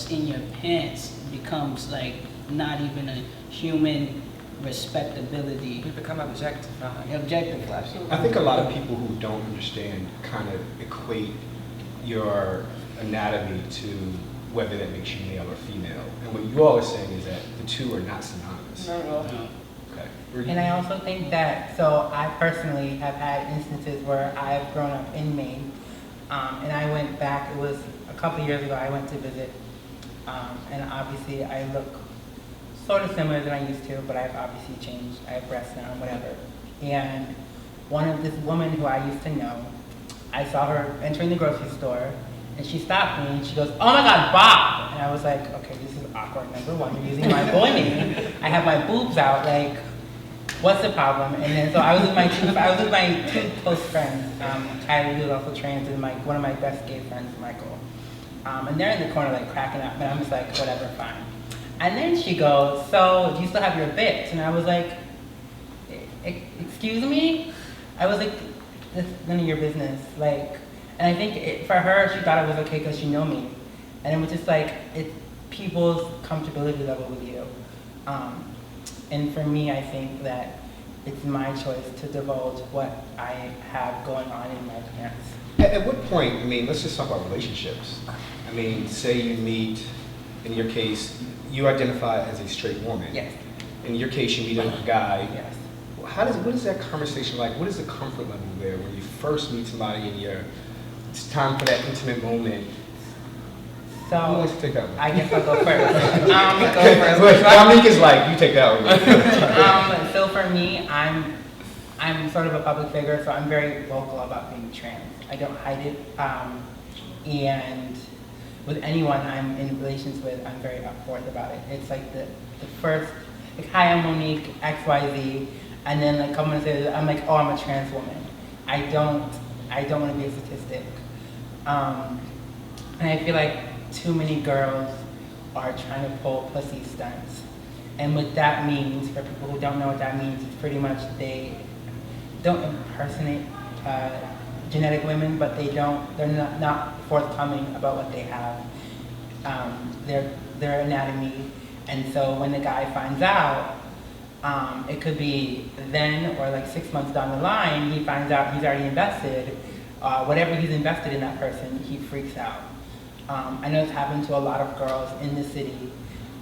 what's in your pants becomes like not even a human respectability. You become objectified. Objective, absolutely. I think a lot of people who don't understand kind of equate your anatomy to whether that makes you male or female. And what you all are saying is that the two are not synonymous. Not at all. No. Okay. And I also think that, so I personally have had instances where I've grown up in Maine, and I went back, it was a couple years ago, I went to visit, and obviously I look sort of similar than I used to, but I've obviously changed. I have breasts now, whatever. And this woman who I used to know, I saw her entering the grocery store, and she stopped me, and she goes, "Oh my God, Bob!" And I was like, okay, this is awkward, number one. You're using my boy name. I have my boobs out, like, what's the problem? And then, so I was with my two close friends, Kylie, who's also trans, and one of my best gay friends, Michael. And they're in the corner, like, cracking up, and I'm just like, whatever, fine. And then she goes, "So, do you still have your bits?" And I was like, "Excuse me?" I was like, "That's none of your business." Like, and I think for her, she thought it was okay because she knew me. And it was just like, it's people's comfortability level with you. And for me, I think that it's my choice to divulge what I have going on in my pants. At what point, I mean, let's just talk about relationships. I mean, say you meet, in your case, you identify as a straight woman. Yes. In your case, you meet a guy. Yes. What is that conversation like? What is the comfort level there when you first meet somebody and it's time for that intimate moment? So, Who wants to take that one? I guess I'll go first. Wait, Dominique is like, you take that one. So for me, I'm sort of a public figure, so I'm very vocal about being trans. I don't hide it. And with anyone I'm in relations with, I'm very upfront about it. It's like the first, like, "Hi, I'm Monique, XYZ," and then like come and say, I'm like, "Oh, I'm a trans woman." I don't want to be a statistic. And I feel like too many girls are trying to pull pussy stunts. And what that means, for people who don't know what that means, it's pretty much they don't impersonate genetic women, but they're not forthcoming about what they have, their anatomy. And so when the guy finds out, it could be then or like 6 months down the line, he finds out he's already invested. Whatever he's invested in that person, he freaks out. I know it's happened to a lot of girls in the city,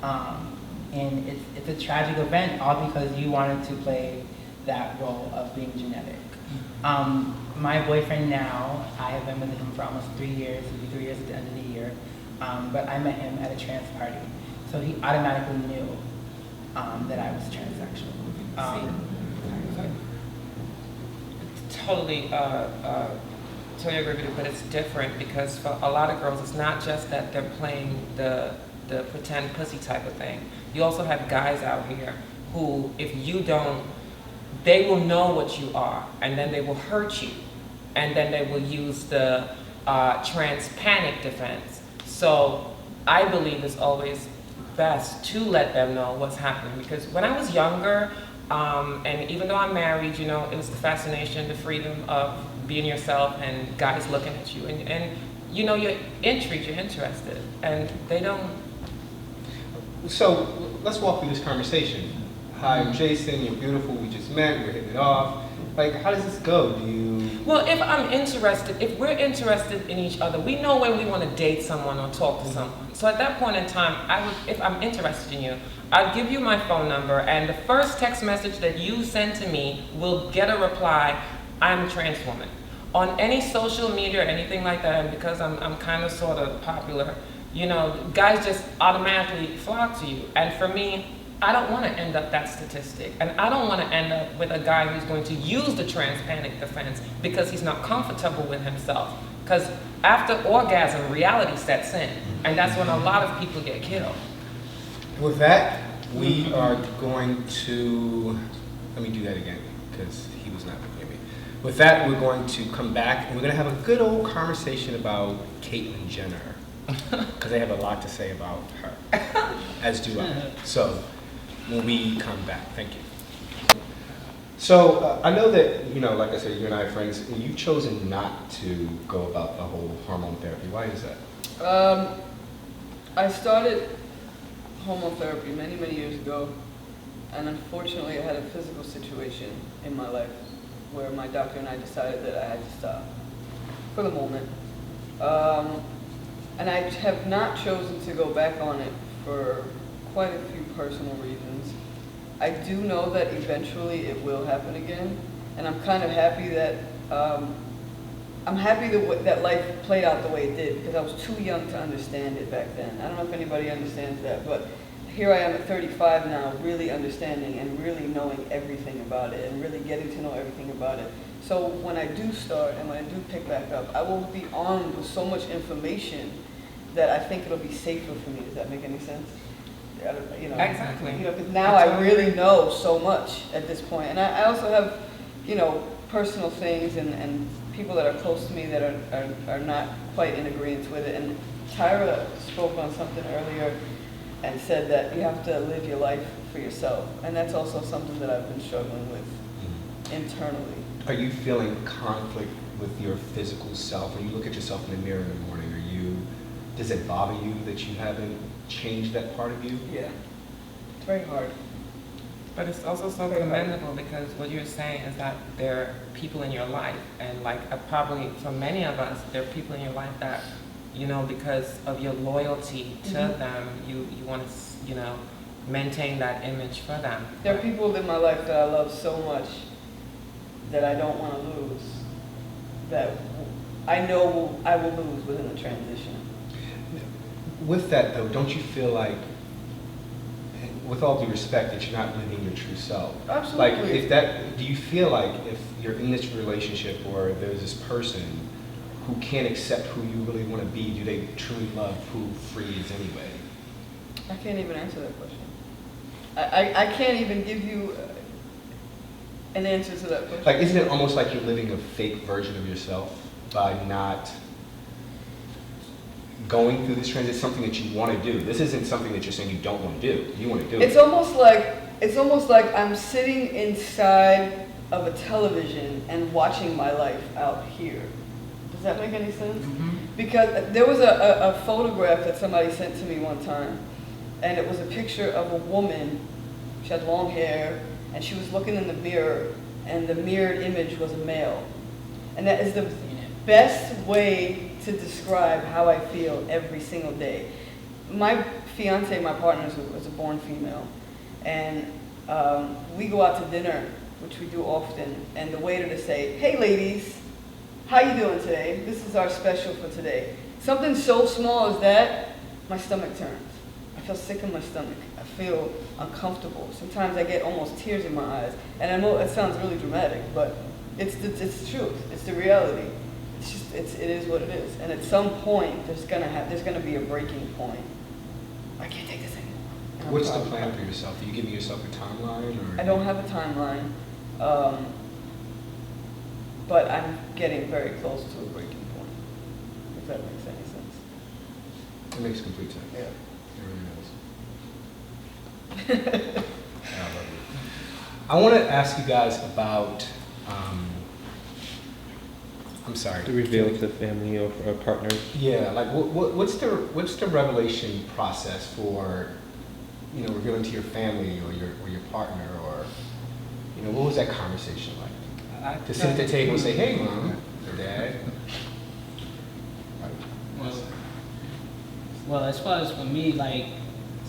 and it's a tragic event, all because you wanted to play that role of being genetic. My boyfriend now, I have been with him for almost 3 years, it'll be 3 years at the end of the year, but I met him at a trans party, so he automatically knew that I was transsexual. Totally agree with you, but it's different because for a lot of girls, it's not just that they're playing the pretend pussy type of thing. You also have guys out here who, if you don't, they will know what you are, and then they will hurt you, and then they will use the trans panic defense. So I believe it's always best to let them know what's happening, because when I was younger, and even though I'm married, you know, it was the fascination, the freedom of being yourself and guys looking at you, and you know, you're intrigued, you're interested, and they don't. So let's walk through this conversation. Hi, I'm Jason, you're beautiful, we just met, we're hitting it off. Like, how does this go? Do you... Well, if we're interested in each other, we know when we want to date someone or talk to someone. So at that point in time, if I'm interested in you, I'll give you my phone number, and the first text message that you send to me will get a reply, "I'm a trans woman." On any social media or anything like that, and because I'm kind of sort of popular, you know, guys just automatically flock to you. And for me, I don't want to end up that statistic, and I don't want to end up with a guy who's going to use the trans panic defense because he's not comfortable with himself. Because after orgasm, reality sets in, and that's when a lot of people get killed. With that, we are going to, let me do that again, because he was not looking at me. With that, we're going to come back, and we're going to have a good old conversation about Caitlyn Jenner, because I have a lot to say about her, as do I. So, when we come back, thank you. So, I know that, you know, like I said, you and I are friends, and you've chosen not to go about the whole hormone therapy. Why is that? I started homotherapy many, many years ago, and unfortunately I had a physical situation in my life where my doctor and I decided that I had to stop for the moment. And I have not chosen to go back on it for quite a few personal reasons. I do know that eventually it will happen again, and I'm kind of happy that that life played out the way it did, because I was too young to understand it back then. I don't know if anybody understands that, but here I am at 35 now, really understanding and really knowing everything about it and really getting to know everything about it. So when I do start and when I do pick back up, I will be armed with so much information that I think it'll be safer for me. Does that make any sense? You know, Exactly. You know, because now I really know so much at this point. And I also have, you know, personal things and people that are close to me that are not quite in agreement with it. And Tyra spoke on something earlier and said that you have to live your life for yourself. And that's also something that I've been struggling with internally. Are you feeling conflict with your physical self? When you look at yourself in the mirror in the morning, does it bother you that you haven't changed that part of you? Yeah, it's very hard. But it's also so commendable, because what you're saying is that there are people in your life, and like probably for many of us, there are people in your life that, you know, because of your loyalty to them, you want to, you know, maintain that image for them. There are people in my life that I love so much that I don't want to lose, that I know I will lose within the transition. With that though, don't you feel like, with all due respect, that you're not living your true self? Absolutely. Like, if that, do you feel like if you're in this relationship or there's this person who can't accept who you really want to be, do they truly love who Free is anyway? I can't even answer that question. I can't even give you an answer to that question. Like, isn't it almost like you're living a fake version of yourself by not going through this transition? It's something that you want to do. This isn't something that you're saying you don't want to do. You want to do it. It's almost like I'm sitting inside of a television and watching my life out here. Does that make any sense? Because there was a photograph that somebody sent to me one time, and it was a picture of a woman. She had long hair, and she was looking in the mirror, and the mirrored image was a male. And that is the best way to describe how I feel every single day. My fiance, my partner, was a born female, and we go out to dinner, which we do often, and the waiter to say, "Hey ladies, how you doing today? This is our special for today." Something so small as that, my stomach turns. I feel sick in my stomach. I feel uncomfortable. Sometimes I get almost tears in my eyes, and I know it sounds really dramatic, but it's the truth. It's the reality. It's just it is what it is. And at some point, there's gonna be a breaking point. I can't take this anymore. What's the plan for yourself? Are you giving yourself a timeline, or? I don't have a timeline, but I'm getting very close to a breaking point. If that makes any sense. It makes complete sense. Yeah. It really does. I love you. I want to ask you guys about. I'm sorry. To reveal to family or partners. Yeah, like what's the revelation process for, you know, revealing to your family or your partner, or, you know, what was that conversation like? To sit at the table and say, "Hey, mom or dad." Well, as far as for me, like,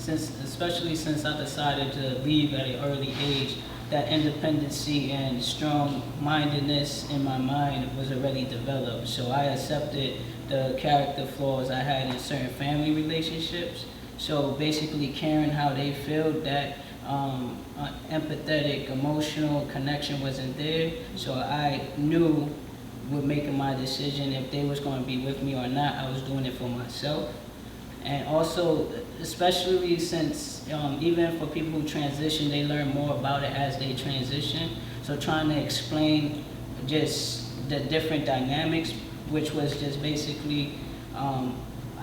especially since I decided to leave at an early age, that independency and strong-mindedness in my mind was already developed. So I accepted the character flaws I had in certain family relationships. So basically caring how they feel, that empathetic, emotional connection wasn't there. So I knew with making my decision if they was going to be with me or not, I was doing it for myself. And also, especially since even for people who transition, they learn more about it as they transition. So trying to explain just the different dynamics, which was just basically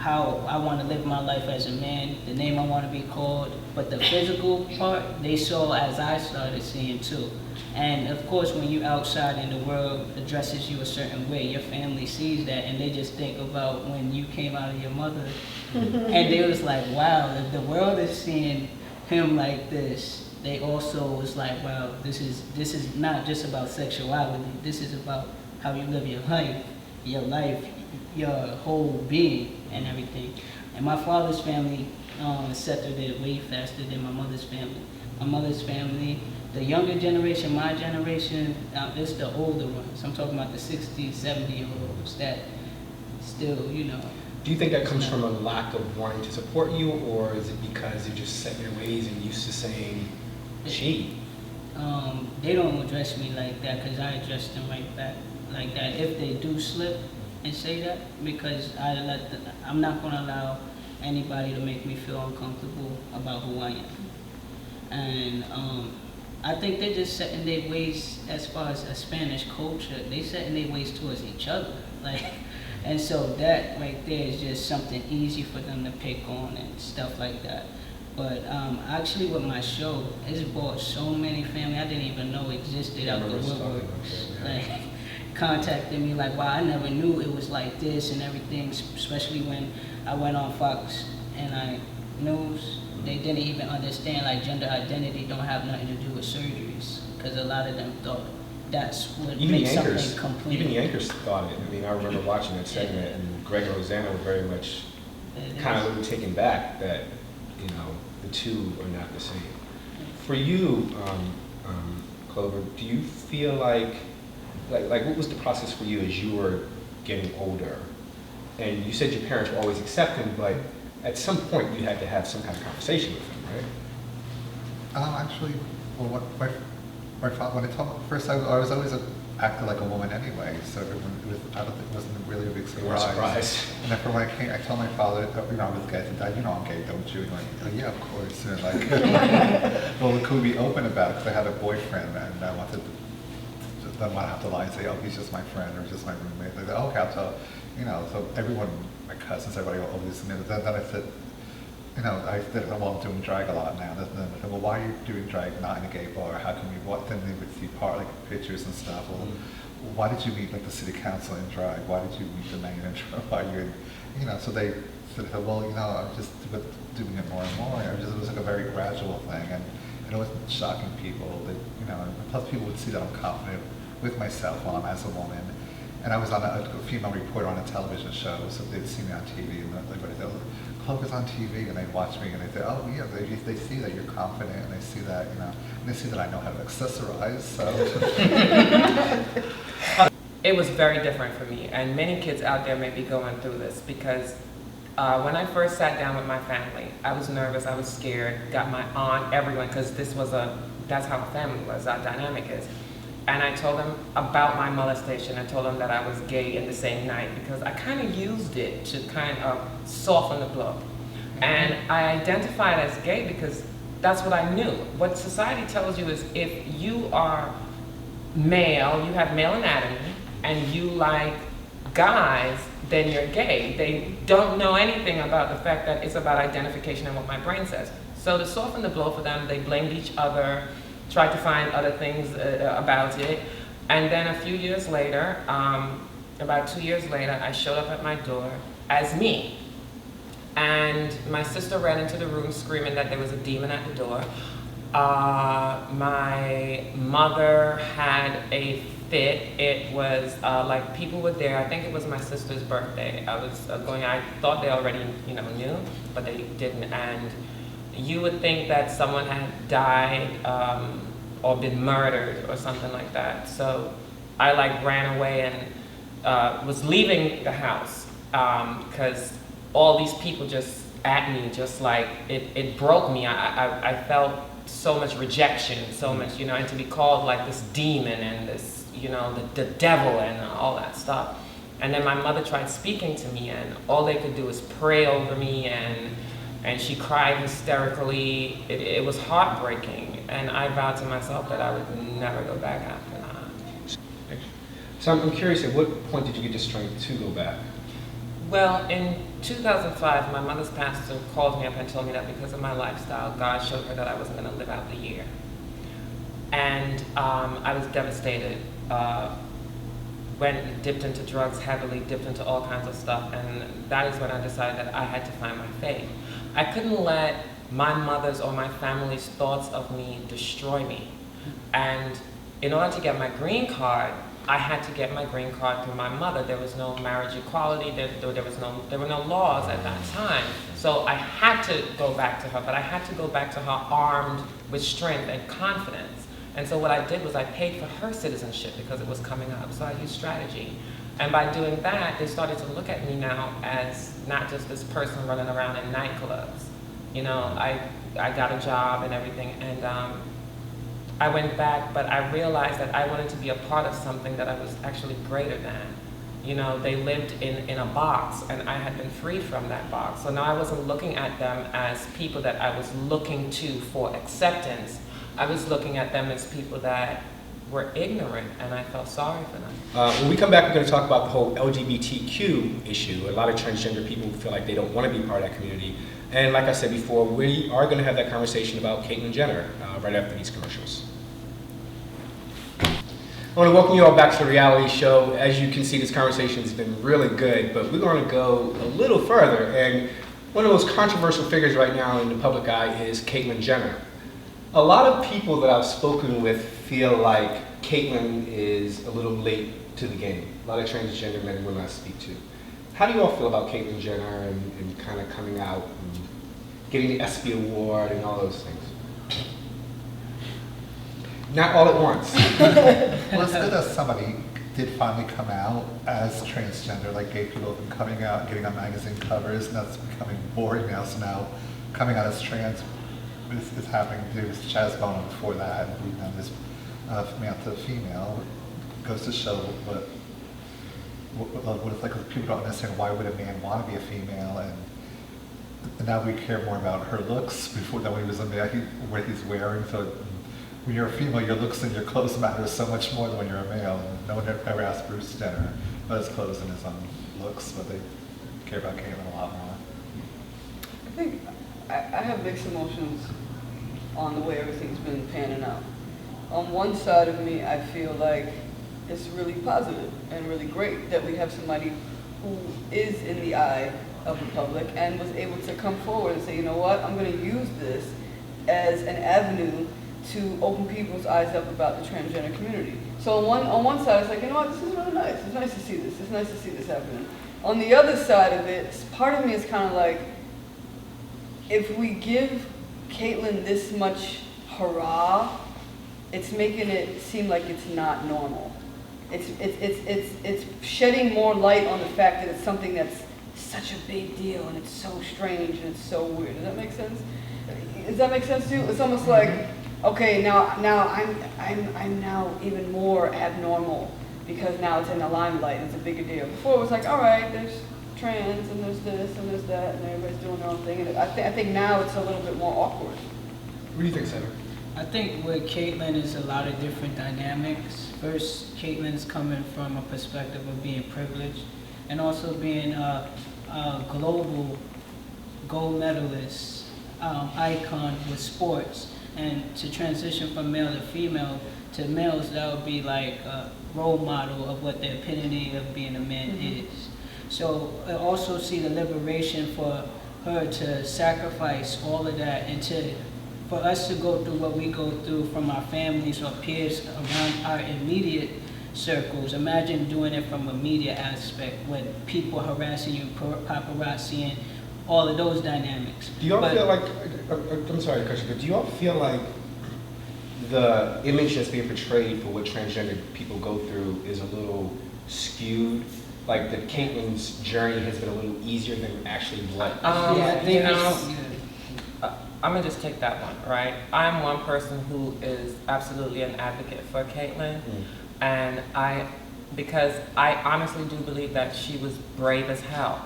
how I want to live my life as a man, the name I want to be called, but the physical part, they saw as I started seeing too. And of course, when you outside in the world addresses you a certain way, your family sees that and they just think about when you came out of your mother. And they was like, wow, if the world is seeing him like this, they also was like, wow, this is not just about sexuality. This is about how you live your life, your whole being and everything. And my father's family settled it way faster than my mother's family. My mother's family, the younger generation, my generation, it's the older ones. I'm talking about the 60, 70-year-olds that still, you know. Do you think that comes from a lack of wanting to support you, or is it because you're just set in your ways and used to saying, she? They don't address me like that because I address them right back like that. If they do slip and say that, because I'm not going to allow anybody to make me feel uncomfortable about who I am. And I think they're just setting their ways as far as a Spanish culture. They setting their ways towards each other, like, and so that right there is just something easy for them to pick on and stuff like that. But actually, with my show, it's brought so many family I didn't even know existed out the woodwork. Like, contacting me like, wow, I never knew it was like this and everything. Especially when I went on Fox and I News. They didn't even understand like gender identity don't have nothing to do with surgeries, because a lot of them thought that's what makes something complete. Even the anchors thought it. I mean, I remember watching that segment, and Greg and Rosanna were very much kind of a little taken back that, you know, the two are not the same. For you, Clover, do you feel like what was the process for you as you were getting older? And you said your parents were always accepting, but at some point you had to have some kind of conversation with them, right? Actually, well, my father, when I told first, I was always acted like a woman anyway, so I don't think it wasn't really a big surprise. And then when I came, I told my father, you know, I was gay. I said, Dad, you know I'm gay, don't you? And he's like, yeah, of course. And like, well, could we be open about it? Because I had a boyfriend, and I wanted to, then I have to lie and say, oh, he's just my friend or just my roommate. They said, okay, I'll tell. You know, so everyone, my cousins, everybody always knew. Then I said, you know, I said, well, I'm doing drag a lot now. And then I said, well, why are you doing drag not in a gay bar? How can we, what, then they would see like pictures and stuff. Well, why did you meet like the city council in drag? Why did you meet the mayor in drag? Why you know, so they said, well, you know, I'm just doing it more and more. It was like a very gradual thing. And it was shocking people that, you know, and plus people would see that I'm confident with myself while I'm as a woman. And I was on a female reporter on a television show, so they'd see me on TV, and they'd go, Clover's on TV, and they'd watch me, and they'd say, oh yeah, they see that you're confident, and they see that, you know, and they see that I know how to accessorize, so. It was very different for me, and many kids out there may be going through this, because when I first sat down with my family, I was nervous, I was scared, got my aunt, everyone, because that's how a family was, our dynamic is. And I told them about my molestation. I told them that I was gay in the same night, because I kind of used it to kind of soften the blow. And I identified as gay because that's what I knew. What society tells you is if you are male, you have male anatomy, and you like guys, then you're gay. They don't know anything about the fact that it's about identification and what my brain says. So to soften the blow for them, they blamed each other, tried to find other things about it. And then a few years later, about 2 years later, I showed up at my door as me. And my sister ran into the room screaming that there was a demon at the door. My mother had a fit. It was like people were there. I think it was my sister's birthday. I was I thought they already, you know, knew, but they didn't. And you would think that someone had died or been murdered or something like that. So I like ran away and was leaving the house because all these people just at me, just like it broke me. I felt so much rejection, so much, you know, and to be called like this demon and this, you know, the devil and all that stuff. And then my mother tried speaking to me, and all they could do was pray over me, and she cried hysterically. It was heartbreaking, and I vowed to myself that I would never go back after that. So I'm curious, at what point did you get the strength to go back? Well, in 2005, my mother's pastor called me up and told me that because of my lifestyle, God showed her that I wasn't going to live out the year. And I was devastated. Went dipped into drugs heavily, dipped into all kinds of stuff, and that is when I decided that I had to find my faith. I couldn't let my mother's or my family's thoughts of me destroy me. And in order to get my green card, I had to get my green card through my mother. There was no marriage equality, there were no laws at that time. So I had to go back to her, but I had to go back to her armed with strength and confidence. And so what I did was I paid for her citizenship because it was coming up, so I used strategy. And by doing that, they started to look at me now as not just this person running around in nightclubs. You know, I got a job and everything, and I went back, but I realized that I wanted to be a part of something that I was actually greater than. You know, they lived in a box, and I had been freed from that box. So now I wasn't looking at them as people that I was looking to for acceptance. I was looking at them as people that were ignorant, and I felt sorry for them. When we come back, we're going to talk about the whole LGBTQ issue. A lot of transgender people feel like they don't want to be part of that community. And like I said before, we are going to have that conversation about Caitlyn Jenner right after these commercials. I want to welcome you all back to the reality show. As you can see, this conversation has been really good, but we're going to go a little further. And one of the most controversial figures right now in the public eye is Caitlyn Jenner. A lot of people that I've spoken with feel like Caitlyn is a little late to the game. A lot of transgender men and women I speak to. How do you all feel about Caitlyn Jenner and kind of coming out and getting the ESPY award and all those things? Not all at once. Well, it's good that somebody did finally come out as transgender, like gay people have been coming out and getting on magazine covers, and that's becoming boring now. So now coming out as trans is happening to Chaz Bono before that, and we've done this male to female. Goes to show what it's like. People don't understand why would a man want to be a female, and now we care more about her looks before than when he was a male, what he's wearing. So when you're a female, your looks and your clothes matter so much more than when you're a male. And no one ever asked Bruce Jenner about his clothes and his looks, but they care about Caitlyn a lot more. I think I have mixed emotions on the way everything's been panning out. On one side of me, I feel like it's really positive and really great that we have somebody who is in the eye of the public and was able to come forward and say, you know what, I'm going to use this as an avenue to open people's eyes up about the transgender community. So on one side, it's like, you know what, this is really nice. It's nice to see this. It's nice to see this happening. On the other side of it, part of me is kind of like, if we give Caitlyn this much hurrah, it's making it seem like it's not normal. It's shedding more light on the fact that it's something that's such a big deal and it's so strange and it's so weird. Does that make sense? Does that make sense to you? It's almost like, okay, now I'm now even more abnormal because now it's in the limelight. It's a bigger deal. Before it was like, all right, there's trans and there's this and there's that and everybody's doing their own thing. And I think now it's a little bit more awkward. What do you think, Senator? I think with Caitlyn is a lot of different dynamics. First, Caitlyn's coming from a perspective of being privileged and also being a global gold medalist, icon with sports. And to transition from male to female, to males, that would be like a role model of what the epitome of being a man is. So I also see the liberation for her to sacrifice all of that and for us to go through what we go through from our families or peers around our immediate circles. Imagine doing it from a media aspect with people harassing you, paparazzi, and all of those dynamics. Do y'all feel like, I'm sorry to cut you, but do y'all feel like the image that's being portrayed for what transgender people go through is a little skewed? Like that Caitlyn's journey has been a little easier than actually what? Yeah, I think I'm gonna just take that one, right? I'm one person who is absolutely an advocate for Caitlyn, and because I honestly do believe that she was brave as hell.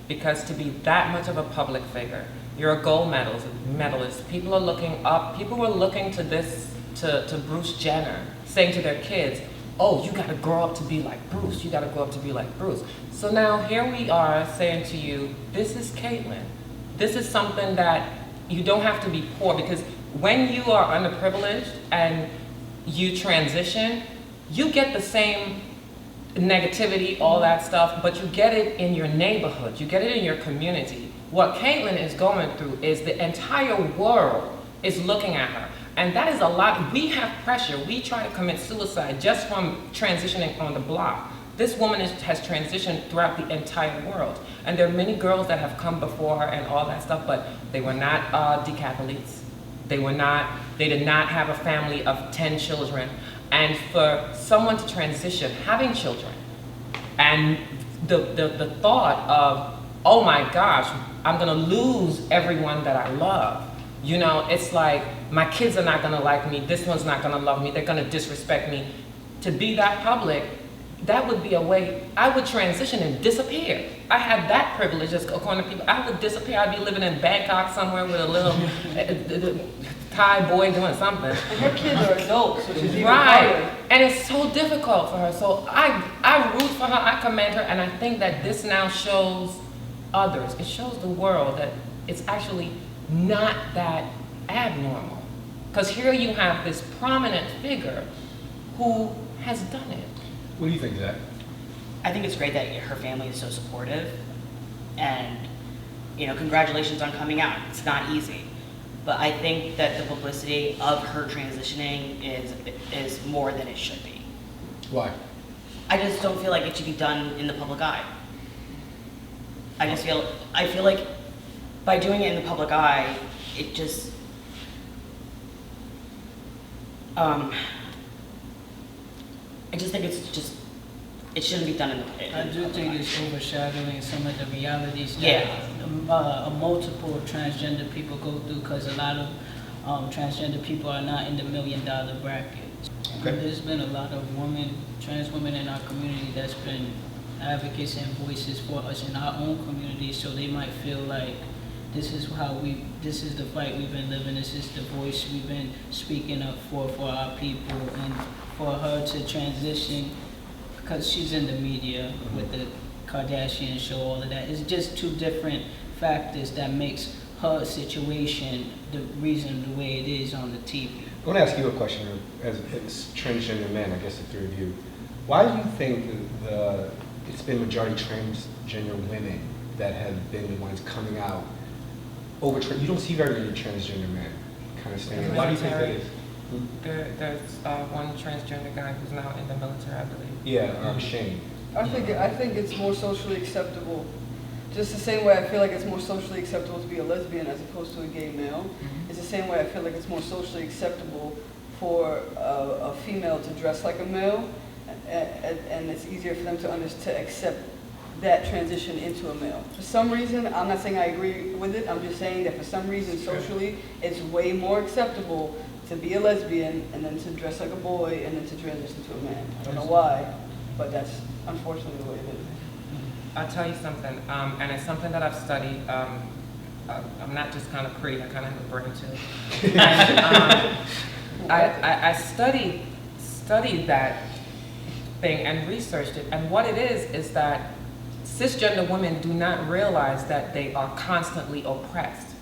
Because to be that much of a public figure, you're a gold medalist. People are looking up. People were looking to Bruce Jenner, saying to their kids, oh, you gotta grow up to be like Bruce, you gotta grow up to be like Bruce. So now here we are saying to you, this is Caitlin. This is something that you don't have to be poor, because when you are underprivileged and you transition, you get the same negativity, all that stuff, but you get it in your neighborhood, you get it in your community. What Caitlin is going through is the entire world is looking at her. And that is a lot. We have pressure. We try to commit suicide just from transitioning on the block. This woman has transitioned throughout the entire world. And there are many girls that have come before her and all that stuff, but they were not decathletes. They did not have a family of 10 children. And for someone to transition, having children, and the thought of, oh my gosh, I'm gonna lose everyone that I love. You know, it's like, my kids are not gonna like me, this one's not gonna love me, they're gonna disrespect me. To be that public, that would be a way, I would transition and disappear. I had that privilege, just according to people, I would disappear. I'd be living in Bangkok somewhere with a little Thai boy doing something. And her kids are adults, which is even Right, harder. and it's so difficult for her. So I root for her, I commend her, and I think that this now shows others, it shows the world that it's actually not that abnormal. Because here you have this prominent figure who has done it. What do you think, Zach? I think it's great that her family is so supportive, and congratulations on coming out. It's not easy, but I think that the publicity of her transitioning is more than it should be. Why? I just don't feel like it should be done in the public eye. I feel like by doing it in the public eye, it just I just think it shouldn't be done in the I do think it's overshadowing some of the realities that Yeah. multiple transgender people go through, because a lot of transgender people are not in the $1 million bracket. Okay. And there's been a lot of trans women in our community that's been advocates and voices for us in our own community, so they might feel like this is the fight we've been living, this is the voice we've been speaking up for our people, and for her to transition, because she's in the media with the Kardashian show, all of that. It's just two different factors that makes her situation the reason the way it is on the TV. I want to ask you a question as transgender men, I guess the three of you. Why do you think it's been majority transgender women that have been the ones coming out over? You don't see very many transgender men kind of standing. Why do you think that is? There's one transgender guy who's now in the military, I believe. Yeah, Shane. I think it's more socially acceptable. Just the same way I feel like it's more socially acceptable to be a lesbian as opposed to a gay male. It's the same way I feel like it's more socially acceptable for a female to dress like a male, and it's easier for them to accept that transition into a male. For some reason, I'm not saying I agree with it, I'm just saying that for some reason socially, it's way more acceptable to be a lesbian and then to dress like a boy and then to transition to a man. I don't know why, but that's unfortunately the way it is. I'll tell you something, and it's something that I've studied. I'm not just kind of pretty, I kind of have a brain too. And, I studied that thing and researched it, and what it is that cisgender women do not realize that they are constantly oppressed.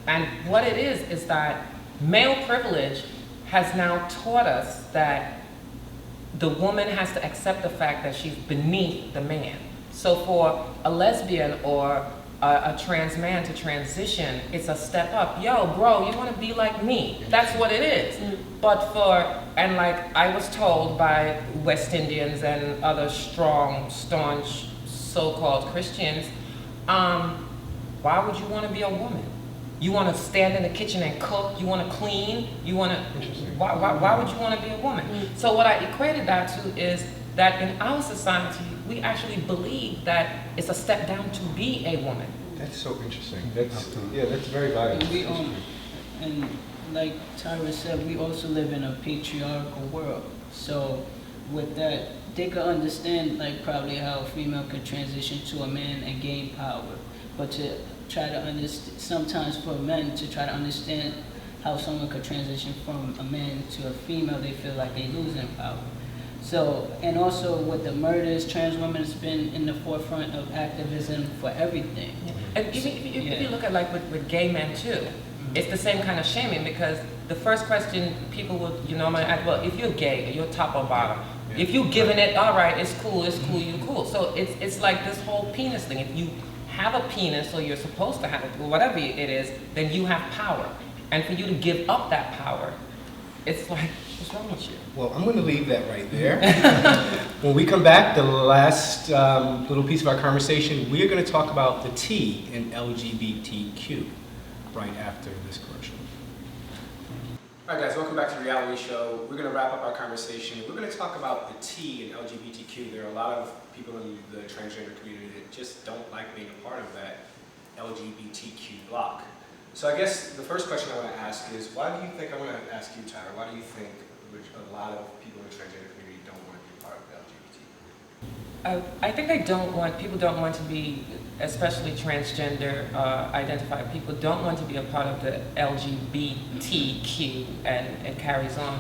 And what it is that male privilege has now taught us that the woman has to accept the fact that she's beneath the man. So for a lesbian or a trans man to transition, it's a step up. Yo, bro, you want to be like me. That's what it is. But and like I was told by West Indians and other strong, staunch, so-called Christians, why would you want to be a woman? You want to stand in the kitchen and cook? You want to clean? You want to? Why would you want to be a woman? So what I equated that to is that in our society, we actually believe that it's a step down to be a woman. That's so interesting. That's very valuable. And like Tyra said, we also live in a patriarchal world. So with that, they could understand like probably how a female could transition to a man and gain power, but to try to understand, sometimes for men to try to understand how someone could transition from a man to a female, they feel like they losing power. So, and also with the murders, trans women has been in the forefront of activism for everything. And even if you look at like with gay men too, it's the same kind of shaming because the first question people would, normally ask, well, if you're gay, you're top or bottom. Yeah. If you're giving it, all right, it's cool, you cool. So it's like this whole penis thing. If you have a penis or you're supposed to have it, or whatever it is, then you have power. And for you to give up that power, it's like, what's wrong with you? Well, I'm going to leave that right there. When we come back, the last little piece of our conversation, we're going to talk about the T in LGBTQ right after this commercial. All right, guys, welcome back to the reality show. We're going to wrap up our conversation. We're going to talk about the T in LGBTQ. There are a lot of people in the transgender community that just don't like being a part of that LGBTQ block. So I guess the first question I want to ask is, why do you think, I want to ask you, Tyler, why do you think a lot of people in the transgender community don't want to be a part of the LGBT? I think people don't want to be, especially transgender identified people, don't want to be a part of the LGBTQ, and it carries on.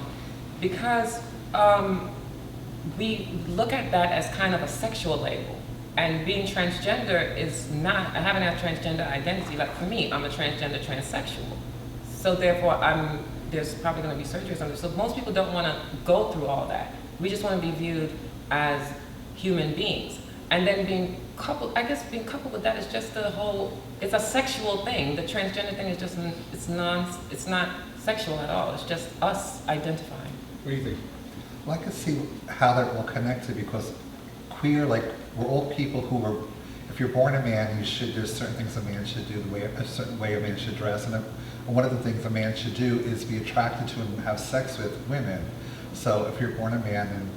Because we look at that as kind of a sexual label. And being transgender is not, I haven't had transgender identity. Like for me, I'm a transgender transsexual. So therefore, there's probably going to be surgeries on this. So most people don't want to go through all that. We just want to be viewed as human beings. And then being coupled with that is just the whole, it's a sexual thing. The transgender thing is just, it's not sexual at all. It's just us identifying. What do you think? Well, I can see how they're all connected because queer, like, we're all people who are, if you're born a man, there's certain things a man should do, a certain way a man should dress, and one of the things a man should do is be attracted to and have sex with women. So if you're born a man and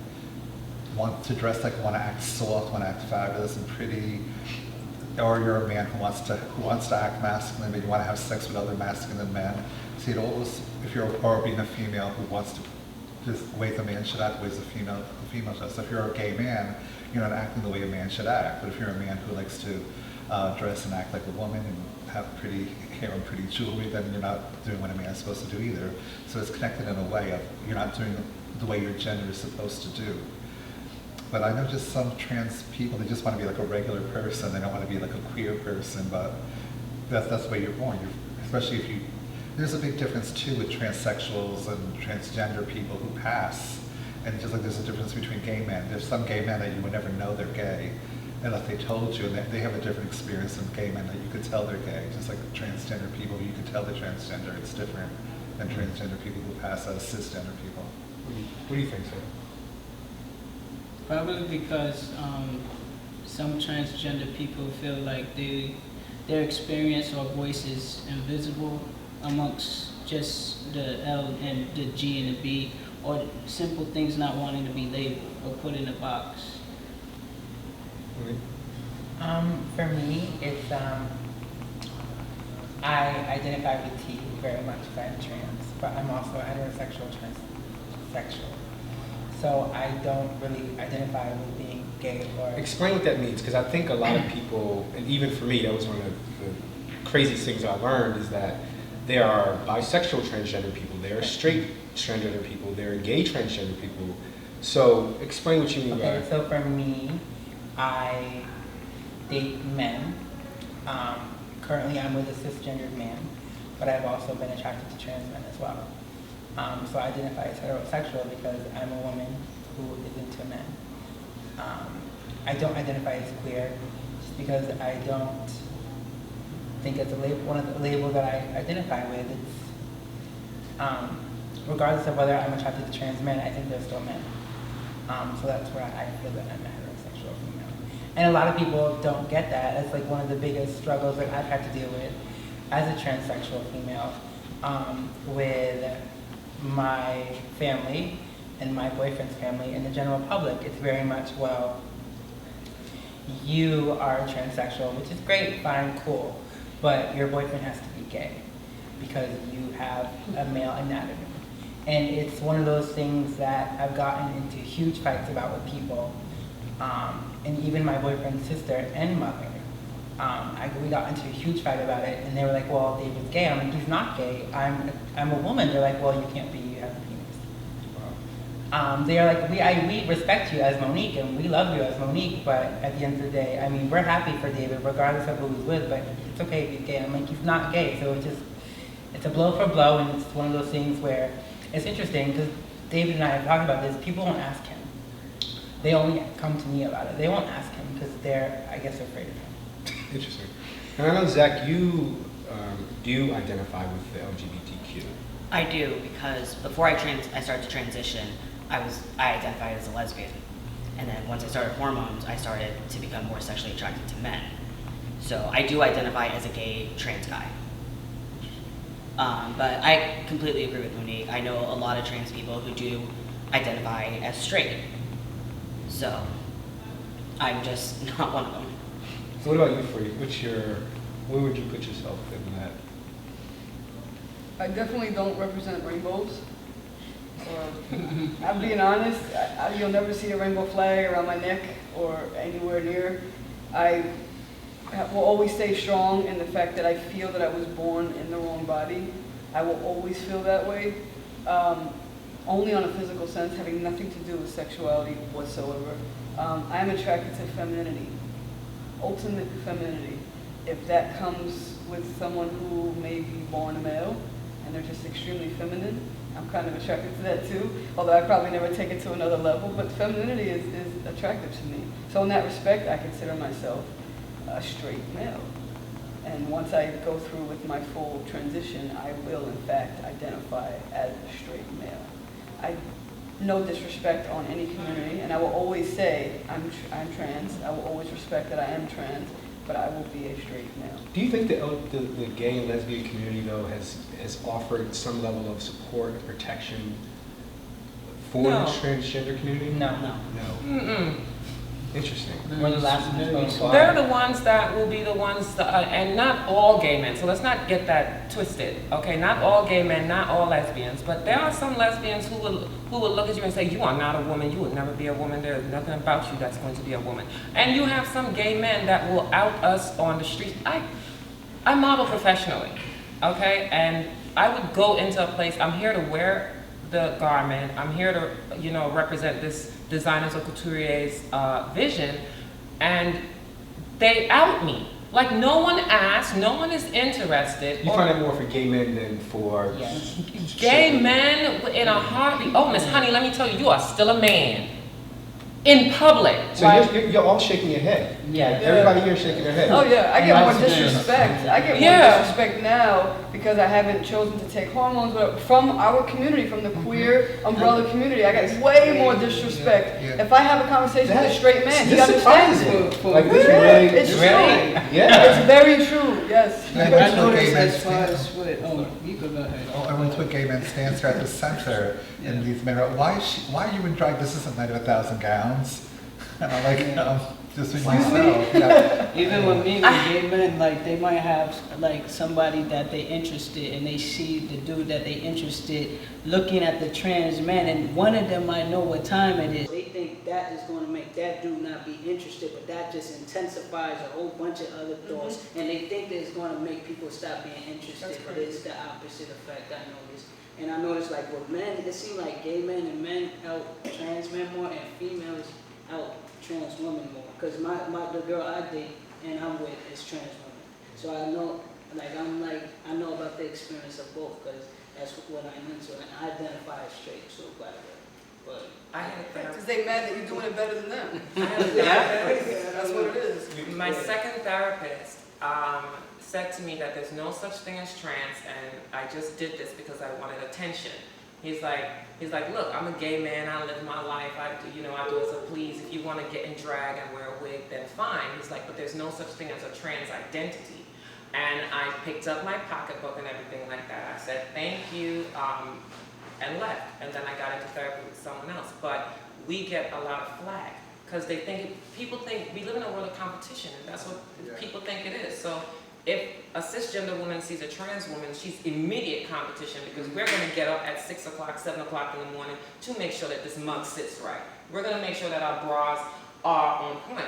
want to dress like, want to act soft, want to act fabulous and pretty, or you're a man who wants to act masculine, but you want to have sex with other masculine men. See, it always, or being a female who wants to, just the way the man should act, the ways the female does. So if you're a gay man, you're not acting the way a man should act. But if you're a man who likes to dress and act like a woman and have pretty hair and pretty jewelry, then you're not doing what a man's supposed to do either. So it's connected in a way of you're not doing the way your gender is supposed to do. But I know just some trans people, they just want to be like a regular person. They don't want to be like a queer person, but that's the way you're born. Especially if you, there's a big difference too with transsexuals and transgender people who pass. And just like there's a difference between gay men. There's some gay men that you would never know they're gay unless they told you, and they have a different experience than gay men that you could tell they're gay. Just like transgender people, you could tell they're transgender. It's different than transgender people who pass as cisgender people. What do you think, sir? Probably because some transgender people feel like their experience or voice is invisible amongst just the L and the G and the B, or simple things not wanting to be labeled or put in a box. For me, it's I identify with T very much because I'm trans, but I'm also heterosexual transsexual. So I don't really identify with being gay or... Explain what that means, because I think a lot of people, and even for me, that was one of the craziest things I learned, is that there are bisexual transgender people, there are straight transgender people, there are gay transgender people. So explain what you mean by Okay, that. so for me, I date men. Currently I'm with a cisgendered man, but I've also been attracted to trans men as well. So I identify as heterosexual because I'm a woman who is into men. I don't identify as queer just because I don't think it's a label, one of the labels that I identify with. It's, regardless of whether I'm attracted to trans men, I think they're still men. So that's where I feel that I'm a heterosexual female. And a lot of people don't get that. It's like one of the biggest struggles that I've had to deal with as a transsexual female with my family and my boyfriend's family and the general public. It's very much, well, you are transsexual, which is great, fine, cool, but your boyfriend has to be gay because you have a male anatomy. And it's one of those things that I've gotten into huge fights about with people, and even my boyfriend's sister and mother. We got into a huge fight about it, and they were like, well, David's gay. I'm like, he's not gay. I'm a woman. They're like, well, you can't be, you have a penis. They are like, we respect you as Monique and we love you as Monique, but at the end of the day, I mean, we're happy for David regardless of who he's with, but it's okay if he's gay. I'm like, he's not gay, so it's a blow for blow, and it's one of those things where it's interesting because David and I have talked about this. People won't ask him. They only come to me about it. They won't ask him because they're, I guess, afraid of him. Interesting. And I know, Zach, do you identify with the LGBTQ? I do, because before I started to transition, I identified as a lesbian. And then once I started hormones, I started to become more sexually attracted to men. So I do identify as a gay trans guy. But I completely agree with Monique. I know a lot of trans people who do identify as straight. So I'm just not one of them. So what about you, Free? Where would you put yourself in that? I definitely don't represent rainbows. I'm being honest, you'll never see a rainbow flag around my neck or anywhere near. I will always stay strong in the fact that I feel that I was born in the wrong body. I will always feel that way, only on a physical sense, having nothing to do with sexuality whatsoever. I am attracted to femininity, ultimate femininity. If that comes with someone who may be born a male and they're just extremely feminine, I'm kind of attracted to that too, although I probably never take it to another level, but femininity is attractive to me. So in that respect, I consider myself a straight male. And once I go through with my full transition, I will in fact identify as a straight male. No disrespect on any community, and I will always say I'm trans. I will always respect that I am trans, but I will be a straight male. Do you think the gay and lesbian community, though, has offered some level of support and protection for No. the transgender community? No. No. Mm-mm. Interesting. We're the last ones to They're the ones that will be the ones, and not all gay men, so let's not get that twisted, okay? Not all gay men, not all lesbians, but there are some lesbians who will look at you and say, you are not a woman, you would never be a woman, there's nothing about you that's going to be a woman. And you have some gay men that will out us on the street. I model professionally, okay? And I would go into a place, I'm here to wear the garment, I'm here to, represent this designers or couturiers' vision, and they out me. Like, no one asked, no one is interested. You find it more for gay men than for... Gay men in a heartbeat. Oh, Miss Honey, let me tell you, you are still a man. In public. So you're all shaking your head. Yeah. Everybody here is shaking their head. Oh yeah, I get Right. more disrespect. I get Yeah. more disrespect now because I haven't chosen to take hormones, but from our community, from the queer umbrella community, I get way more disrespect. Yeah. If I have a conversation with a straight man, he This understands surprises it. me. Like, this Yeah, really... it's true. Yeah. It's very true. Yes. I I went to a noticed gay men's as far dance. as with, you could go ahead. I went to a gay men's dance here at the center, and these men were, why are you in drag? This isn't Night of 1,000 Gowns. And I'm like, just be myself. Yeah. Even with me, with gay men, like they might have like somebody that they interested, and they see the dude that they interested looking at the trans man, and one of them might know what time it is. They think that is going to make that dude not be interested, but that just intensifies a whole bunch of other thoughts, and they think that it's going to make people stop being interested, but it's the opposite effect. I noticed. And I noticed like with men, it seems like gay men and men help trans men more, and females help trans women more, because the girl I date and I'm with is trans women. So I know, I know about the experience of both, because that's what I'm into, and I identify as straight, so by the way. But I had a Because therapist. they mad that you're doing it better than them. I had a therapist. That's what it is. My second therapist said to me that there's no such thing as trans, and I just did this because I wanted attention. He's like, look, I'm a gay man, I live my life, I do as I please. If you want to get in drag and wear a wig, then fine. He's like, but there's no such thing as a trans identity. And I picked up my pocketbook and everything like that. I said, thank you, and left. And then I got into therapy with someone else. But we get a lot of flack, because people think we live in a world of competition, and that's what people think it is. So if a cisgender woman sees a trans woman, she's immediate competition, because we're going to get up at 6 o'clock, 7 o'clock in the morning to make sure that this mug sits right. We're going to make sure that our bras are on point.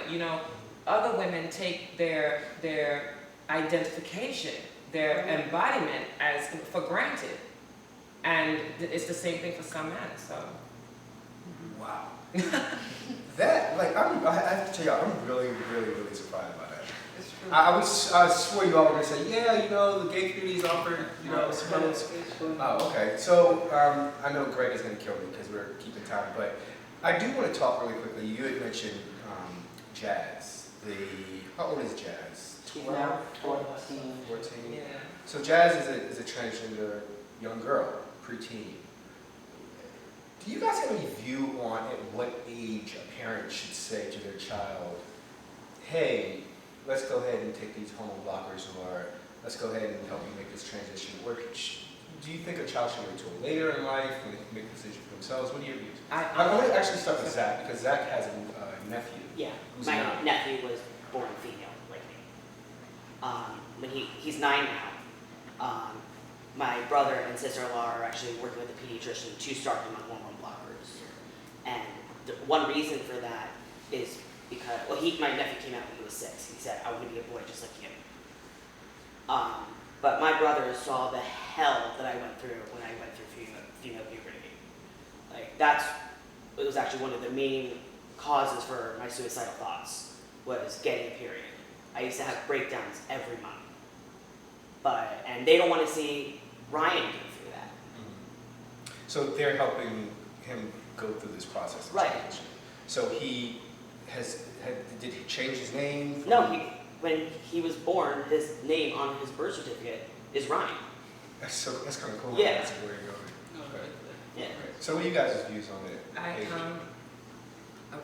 Other women take their identification, their embodiment for granted. And it's the same thing for some men, so. Wow. That, like, I have to tell you, I'm really, really, really surprised by that. It's true. I swore you all were gonna say, yeah, you know, the gay community's offered, you know, suppose. Oh, okay. So, I know Greg is gonna kill me because we're keeping time, but I do want to talk really quickly. You had mentioned Jazz. How old is Jazz? She's now 14. 14. Yeah. So Jazz is a transgender young girl, preteen. Do you guys have any view on at what age a parent should say to their child, hey, let's go ahead and take these hormone blockers, or let's go ahead and help you make this transition? Or do you think a child should wait till later in life when they can make the decision for themselves? What are your views? I'm going to actually start with Zach, because Zach has a nephew. Yeah, who's my 9. nephew was born female, like me. When he's 9 now. My brother and sister-in-law are actually working with a pediatrician to start him on hormone blockers. And the one reason for that is because, well, my nephew came out when he was 6. He said, I want to be a boy just like you. But my brother saw the hell that I went through when I went through female puberty. Like, it was actually one of the main causes for my suicidal thoughts, was getting a period. I used to have breakdowns every month. And they don't want to see Ryan go through that. Mm-hmm. So they're helping him go through this process. Of Right. transition. So did he change his name? No, when he was born, his name on his birth certificate is Ryan. That's kind of cool. Yeah. That's where you're going. Okay. Yeah. So what are you guys' views on it?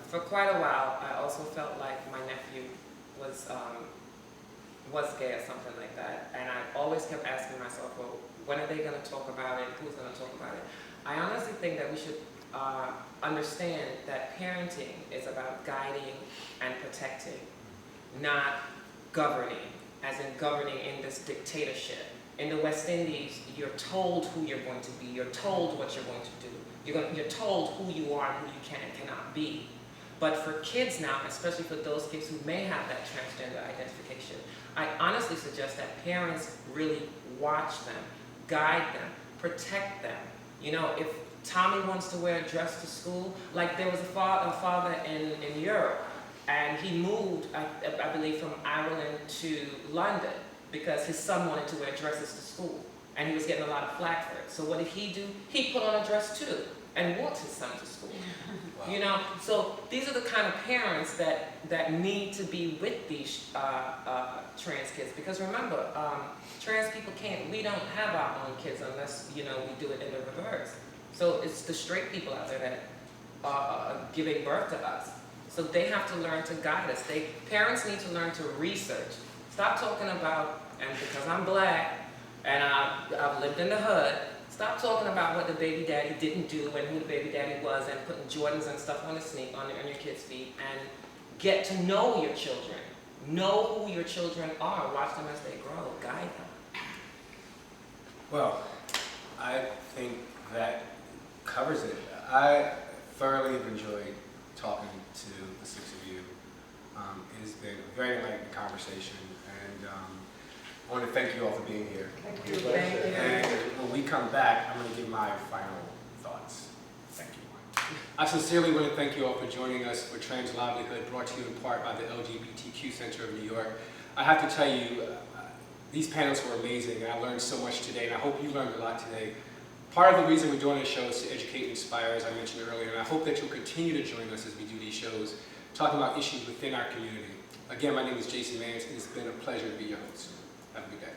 For quite a while, I also felt like my nephew was gay or something like that, and I always kept asking myself, well, when are they going to talk about it? Who's going to talk about it? I honestly think that we should understand that parenting is about guiding and protecting, not governing, as in governing in this dictatorship. In the West Indies, you're told who you're going to be, you're told what you're going to do, you're told who you are and who you can and cannot be. But for kids now, especially for those kids who may have that transgender identification, I honestly suggest that parents really watch them, guide them, protect them. You know, if Tommy wants to wear a dress to school, like there was a father in Europe, and he moved, I believe, from Ireland to London because his son wanted to wear dresses to school, and he was getting a lot of flack for it. So what did he do? He put on a dress too, and walked his son to school. Wow. You know, so these are the kind of parents that need to be with these trans kids, because remember, trans people we don't have our own kids unless, you know, we do it in the reverse. So it's the straight people out there that are giving birth to us. So they have to learn to guide us. Parents need to learn to research. Stop talking about, and because I'm black and I've lived in the hood, stop talking about what the baby daddy didn't do and who the baby daddy was and putting Jordans and stuff on your kids' feet, and get to know your children. Know who your children are. Watch them as they grow. Guide them. Well, I think that covers it. I thoroughly have enjoyed talking to the 6 of you. It has been a very enlightening conversation, and I want to thank you all for being here. Thank you. Thank you. And when we come back, I'm going to give my final thoughts. Thank you. I sincerely want to thank you all for joining us for Trans Livelihood, brought to you in part by the LGBTQ Center of New York. I have to tell you, these panels were amazing, and I learned so much today, and I hope you learned a lot today. Part of the reason we're doing this show is to educate and inspire, as I mentioned earlier, and I hope that you'll continue to join us as we do these shows, talking about issues within our community. Again, my name is Jason Mans, and it's been a pleasure to be your host. Have a good day.